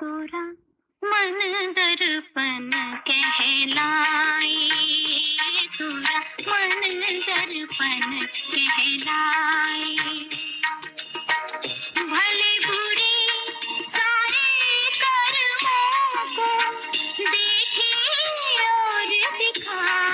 पूरा मन दर्पण कहलाए, पूरा मन दर्पण कहलाए। भले बुरे सारे कर्मों को देखे और दिखाए।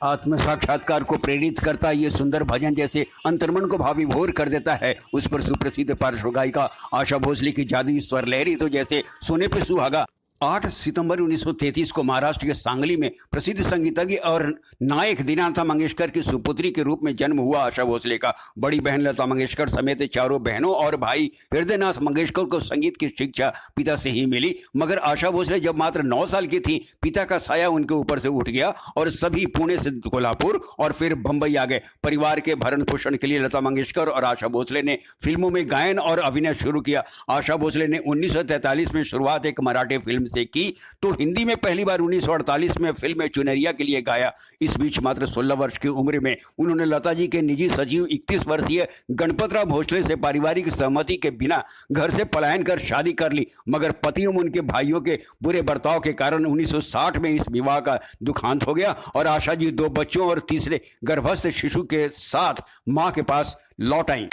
आत्म साक्षात्कार को प्रेरित करता ये सुंदर भजन जैसे अंतर्मन को भाविभोर कर देता है। उस पर सुप्रसिद्ध पार्श्व गायिका आशा भोसले की जादुई स्वर लहरी तो जैसे सोने पे सुहागा। 8 सितंबर 1933 को महाराष्ट्र के सांगली में प्रसिद्ध संगीतज्ञ और नायक दीनानाथ मंगेशकर की सुपुत्री के रूप में जन्म हुआ। आशा भोसले का बड़ी बहन लता मंगेशकर समेत चारों बहनों और भाई हृदयनाथ मंगेशकर को संगीत की शिक्षा पिता से ही मिली। मगर आशा भोसले जब मात्र 9 साल की थी, पिता का साया उनके ऊपर से उठ गया और सभी पुणे से कोल्हापुर और फिर बंबई आ गए। परिवार के भरण पोषण के लिए लता मंगेशकर और आशा भोसले ने फिल्मों में गायन और अभिनय शुरू किया। आशा भोसले ने 1943 में शुरुआत एक मराठी फिल्म से की तो हिंदी में पहली बार 1948 में फिल्म चुनरिया के लिए गाया। इस बीच मात्र 16 वर्ष की उम्र में उन्होंने लता जी के निजी सचिव 31 वर्षीय गणपतराव भोसले से पारिवारिक सहमति के बिना घर से पलायन कर शादी कर ली। मगर पति एवं उनके भाइयों के बुरे बर्ताव के कारण 1960 में इस विवाह का दुखांत हो गया और आशा जी 2 बच्चों और तीसरे गर्भस्थ शिशु के साथ मां के पास लौट आई।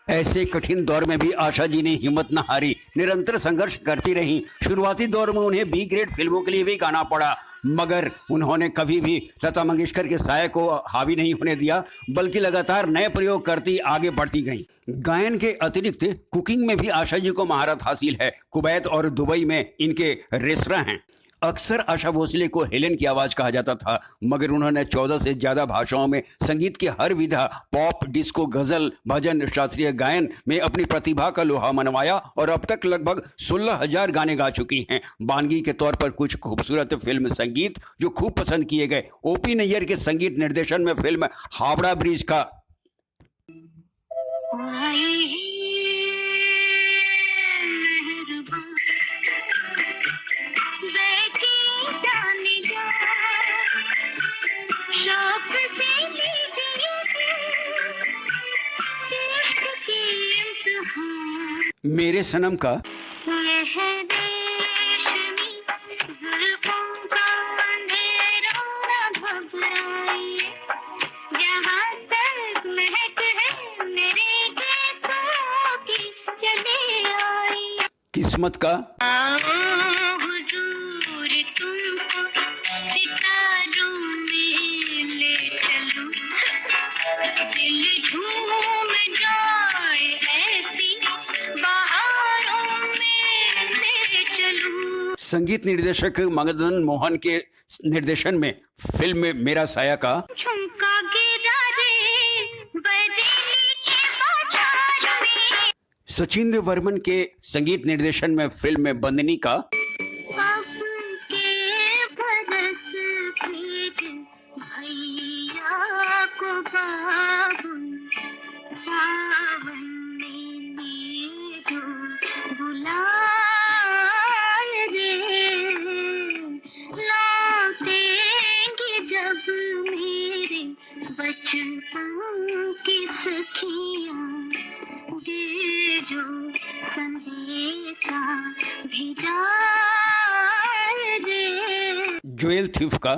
ऐसे कठिन दौर में भी आशा जी ने हिम्मत न हारी, निरंतर संघर्ष करती रहीं। शुरुआती दौर में उन्हें बी ग्रेड फिल्मों के लिए भी गाना पड़ा, मगर उन्होंने कभी भी लता मंगेशकर के साये को हावी नहीं होने दिया, बल्कि लगातार नए प्रयोग करती आगे बढ़ती गईं। गायन के अतिरिक्त कुकिंग में भी आशा जी को महारत हासिल है। कुवैत और दुबई में इनके रेस्तरां हैं। अक्सर आशा भोसले को हेलेन की आवाज कहा जाता था, मगर उन्होंने 14 से ज्यादा भाषाओं में संगीत की हर विधा, पॉप, डिस्को, गजल, भजन, शास्त्रीय गायन में अपनी प्रतिभा का लोहा मनवाया और अब तक लगभग 16,000 गाने गा चुकी हैं। बानगी के तौर पर कुछ खूबसूरत फिल्म संगीत जो खूब पसंद किए गए। ओपी नैयर के संगीत निर्देशन में फिल्म हावड़ा ब्रिज का मेरे सनम का किस्मत का संगीत निर्देशक मदन मोहन के निर्देशन में फिल्म मेरा साया का सचिंद्र वर्मन के संगीत निर्देशन में फिल्म बंदनी का ज्वेल थीफ का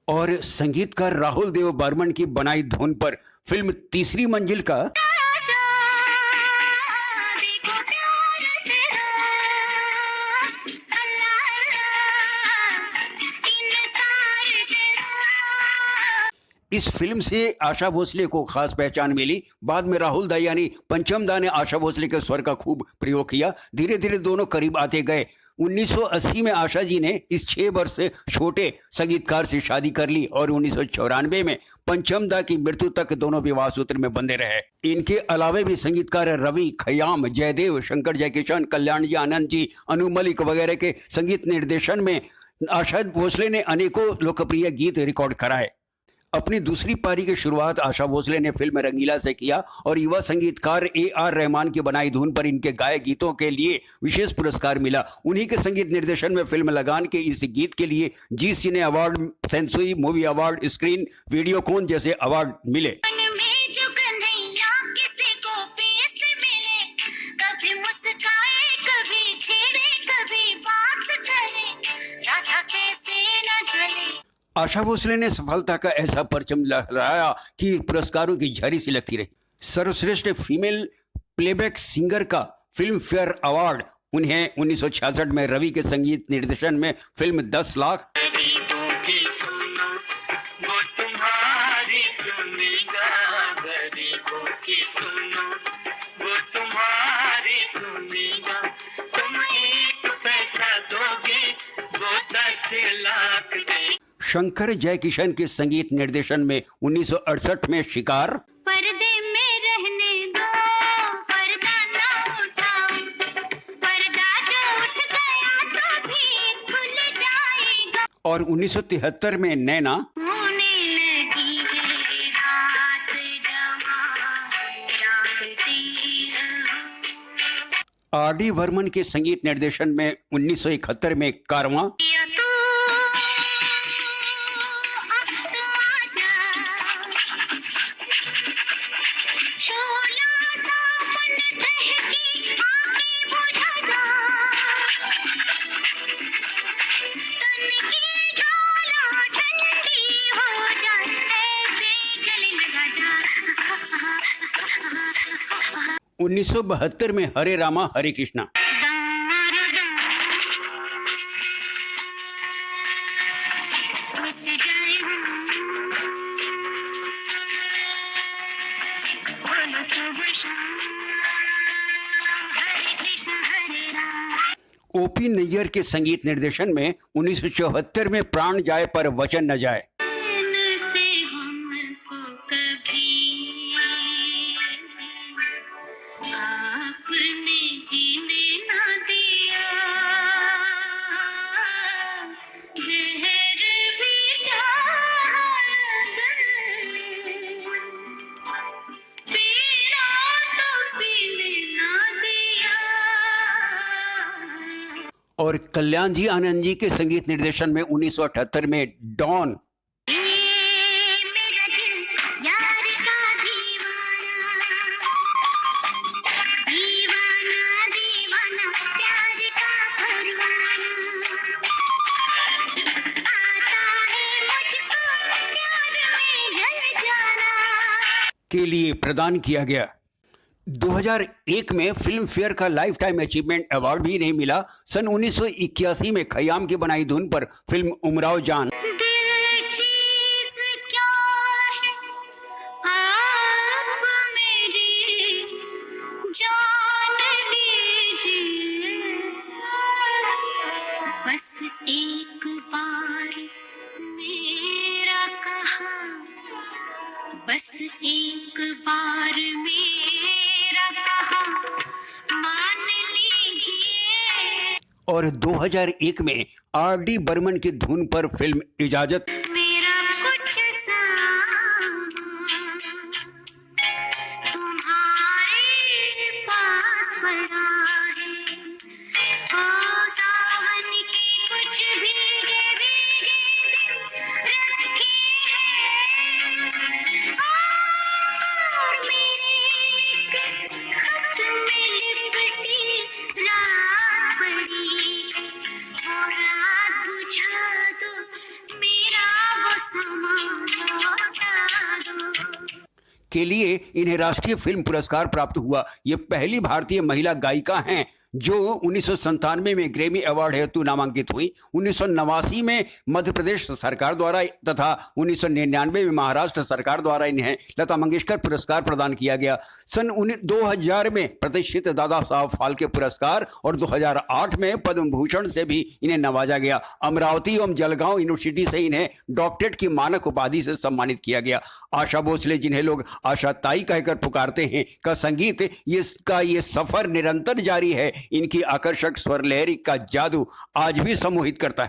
और संगीतकार राहुल देव बर्मन की बनाई धुन पर फिल्म तीसरी मंजिल का इस फिल्म से आशा भोसले को खास पहचान मिली। बाद में राहुल दा यानी पंचम दा ने आशा भोसले के स्वर का खूब प्रयोग किया। धीरे धीरे दोनों करीब आते गए। 1980 में आशा जी ने इस 6 वर्ष से छोटे संगीतकार से शादी कर ली और 1994 में पंचम दा की मृत्यु तक दोनों विवाह सूत्र में बंधे रहे। इनके अलावा भी संगीतकार रवि, खयाम, जयदेव, शंकर जयकिशन, कल्याण जी आनंद जी, अनु मलिक वगैरह के संगीत निर्देशन में आशा भोसले ने अनेकों लोकप्रिय गीत रिकॉर्ड कराए। अपनी दूसरी पारी की शुरुआत आशा भोसले ने फिल्म रंगीला से किया और युवा संगीतकार AR रहमान की बनाई धुन पर इनके गाए गीतों के लिए विशेष पुरस्कार मिला। उन्हीं के संगीत निर्देशन में फिल्म लगान के इस गीत के लिए Zee Cine award, Sansui movie award, Screen Videocon जैसे अवार्ड मिले। मन में जो कन्हैया किसी को पेश मिले, कभी मुस्काए, कभी छेड़े, कभी बात करे, राधा कैसे न जले। आशा भोसले ने सफलता का ऐसा परचम लहराया कि पुरस्कारों की झड़ी सी लगती रही। सर्वश्रेष्ठ फीमेल प्लेबैक सिंगर का फिल्म फेयर अवार्ड उन्हें 1966 में रवि के संगीत निर्देशन में फिल्म 10 लाख, गरीबों की सुनो वो तुम्हारी सुनेगा, गरीबों की सुनो वो तुम्हारी सुनेगा, तुम 1 पैसा दोगे वो 10 लाख दे। शंकर जयकिशन के संगीत निर्देशन में 1968 में शिकार, पर्दे में रहने दो, पर्दा ना उठाओ, पर्दा जो उठ गया तो भी खुल जाएगा, और 1973 में नैना, होने लगी है रात जमा, जानती RD वर्मन के संगीत निर्देशन में 1971 में कारवां, या तू अब तो आजा, शोला सा मन दहकी आँखें बुझा जा, तन की ज्वाला ठंडी हो जाए, ऐसे गले लगा जा। 1972 में हरे रामा हरे कृष्णा, मिट जाए बोलो शुभ शाम, हरे कृष्ण हरे राम। OP नैयर के संगीत निर्देशन में 1974 में प्राण जाए पर वचन न जाए, से हमको कभी आपने जीने ना दिया, जहर भी पीरा तो पीने ना दिया। और कल्याण जी आनंद जी के संगीत निर्देशन में 1978 में डॉन, मेरा दिल यार का दीवाना, दीवाना दीवाना प्यार का परवाना, आता है मुझको प्यार में जल जाना। के लिए प्रदान किया गया। 2001 में फिल्म फेयर का लाइफ टाइम अचीवमेंट अवार्ड भी नहीं मिला। सन 1981 में खयाम की बनाई धुन पर फिल्म उमराव जान, दिल चीज़ क्या है आप मेरी जान लीजिए, बस एक बार मेरा कहा, बस एक बार मेरा कहा मान लीजिए। और 2001 में RD बर्मन की धुन पर फिल्म इजाजत, मेरा कुछ सामान तुम्हारे पास पड़ा है, ओ सावन के कुछ भीगे भीगे दिन रखे हैं, और मेरे एक खत में लिपटी रात पड़ी, और रात बुझा दो मेरा वो समा लौटा दो। के लिए इन्हें राष्ट्रीय फिल्म पुरस्कार प्राप्त हुआ। ये पहली भारतीय महिला गायिका हैं जो 1997 में ग्रैमी अवार्ड हेतु नामांकित हुई, 1989 में मध्य प्रदेश सरकार द्वारा तथा 1999 में महाराष्ट्र सरकार द्वारा इन्हें लता मंगेशकर पुरस्कार प्रदान किया गया। सन 2000 में प्रतिष्ठित दादा साहब फाल्के पुरस्कार और 2008 में पद्म भूषण से भी इन्हें नवाजा गया। अमरावती एवं जलगांव यूनिवर्सिटी से इन्हें डॉक्टरेट की मानक उपाधि से सम्मानित किया गया। आशा भोसले, जिन्हें लोग आशा ताई कहकर पुकारते हैं, का संगीत ये सफर निरंतर जारी है। इनकी आकर्षक स्वर लहरी का जादू आज भी सम्मोहित करता है।